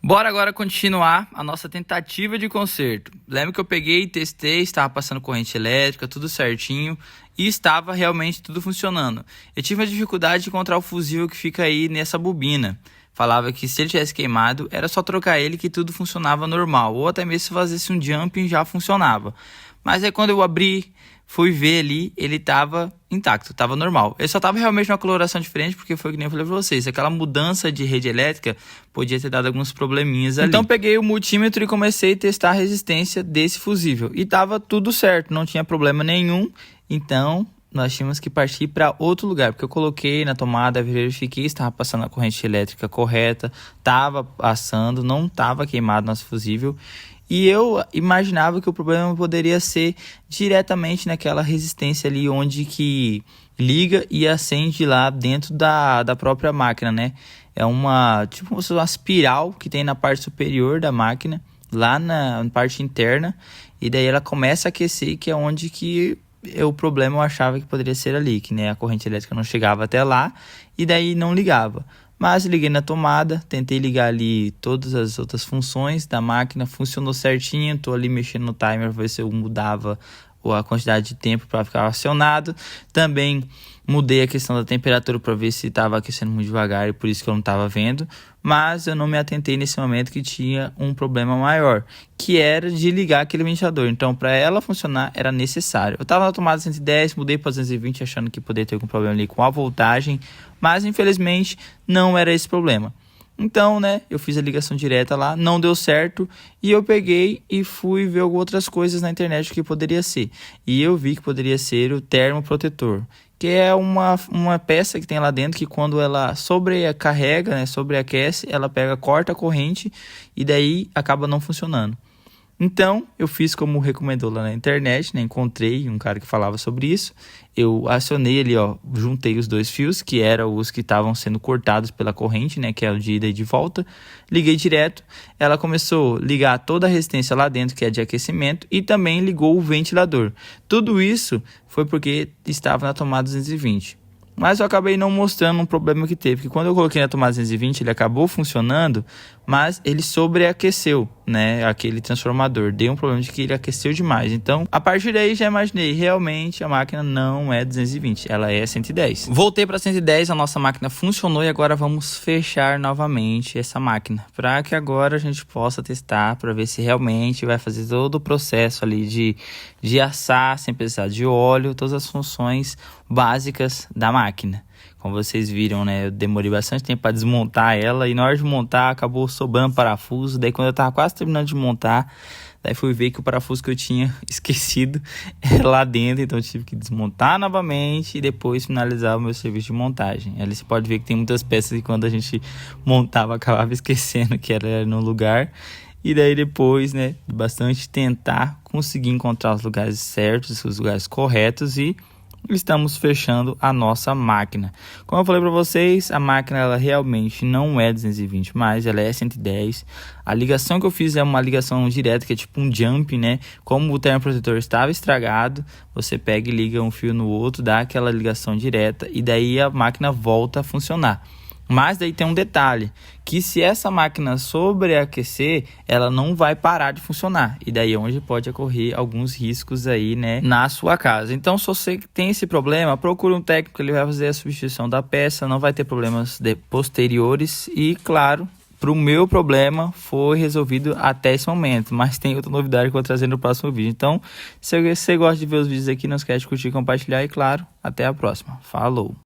Bora agora continuar a nossa tentativa de conserto. Lembra que eu peguei, testei, estava passando corrente elétrica, tudo certinho e estava realmente tudo funcionando. Eu tive uma dificuldade de encontrar o fusível que fica aí nessa bobina. Falava que se ele tivesse queimado, era só trocar ele que tudo funcionava normal, ou até mesmo se fazesse um jumping já funcionava. Mas aí quando eu abri, fui ver ali, ele estava intacto, estava normal. Ele só estava realmente uma coloração diferente, porque foi que nem eu falei para vocês, aquela mudança de rede elétrica podia ter dado alguns probleminhas ali. Então peguei o multímetro e comecei a testar a resistência desse fusível. E estava tudo certo, não tinha problema nenhum. Então nós tínhamos que partir para outro lugar, porque eu coloquei na tomada, verifiquei se estava passando a corrente elétrica correta, estava passando, não estava queimado nosso fusível. E eu imaginava que o problema poderia ser diretamente naquela resistência ali onde que liga e acende lá dentro da própria máquina, né? É uma espiral que tem na parte superior da máquina, lá na parte interna, e daí ela começa a aquecer, que é onde que o problema eu achava que poderia ser ali, que né, a corrente elétrica não chegava até lá e daí não ligava. Mas liguei na tomada, tentei ligar ali todas as outras funções da máquina, funcionou certinho, tô ali mexendo no timer para ver se eu mudava a quantidade de tempo para ficar acionado. Também mudei a questão da temperatura para ver se estava aquecendo muito devagar e por isso que eu não estava vendo. Mas eu não me atentei nesse momento que tinha um problema maior, que era de ligar aquele ventilador. Então, para ela funcionar, era necessário. Eu estava na tomada 110, mudei para 220, achando que poderia ter algum problema ali com a voltagem, mas infelizmente não era esse problema. Então, né, eu fiz a ligação direta lá, não deu certo e eu peguei e fui ver outras coisas na internet que poderia ser. E eu vi que poderia ser o termoprotetor, que é uma peça que tem lá dentro que quando ela sobrecarrega, né, sobreaquece, ela corta a corrente e daí acaba não funcionando. Então, eu fiz como recomendou lá na internet, né? Encontrei um cara que falava sobre isso. Eu acionei ali, juntei os dois fios, que eram os que estavam sendo cortados pela corrente, né? Que é o de ida e de volta. Liguei direto. Ela começou a ligar toda a resistência lá dentro, que é de aquecimento, e também ligou o ventilador. Tudo isso foi porque estava na tomada 220. Mas eu acabei não mostrando um problema que teve, que quando eu coloquei na tomada 220 ele acabou funcionando, mas ele sobreaqueceu, né, aquele transformador, deu um problema de que ele aqueceu demais. Então, a partir daí já imaginei, realmente a máquina não é 220, ela é 110. Voltei para 110, a nossa máquina funcionou e agora vamos fechar novamente essa máquina, para que agora a gente possa testar, para ver se realmente vai fazer todo o processo ali de assar, sem precisar de óleo, todas as funções básicas da máquina. Como vocês viram, né, eu demorei bastante tempo para desmontar ela e na hora de montar acabou sobrando parafuso. Daí quando eu tava quase terminando de montar, daí fui ver que o parafuso que eu tinha esquecido era lá dentro, então eu tive que desmontar novamente e depois finalizar o meu serviço de montagem. Ali você pode ver que tem muitas peças que quando a gente montava acabava esquecendo que era no lugar. E daí depois, né, de bastante tentar conseguir encontrar os lugares certos, os lugares corretos e estamos fechando a nossa máquina. Como eu falei para vocês, a máquina ela realmente não é 220, mas ela é 110. A ligação que eu fiz é uma ligação direta, que é tipo um jump, né? Como o termoprotetor estava estragado, você pega e liga um fio no outro, dá aquela ligação direta e daí a máquina volta a funcionar. Mas daí tem um detalhe, que se essa máquina sobreaquecer, ela não vai parar de funcionar. E daí é onde pode ocorrer alguns riscos aí, né, na sua casa. Então, se você tem esse problema, procure um técnico, ele vai fazer a substituição da peça, não vai ter problemas posteriores. E, claro, para o meu problema foi resolvido até esse momento. Mas tem outra novidade que eu vou trazer no próximo vídeo. Então, se você gosta de ver os vídeos aqui, não esquece de curtir e compartilhar. E, claro, até a próxima. Falou!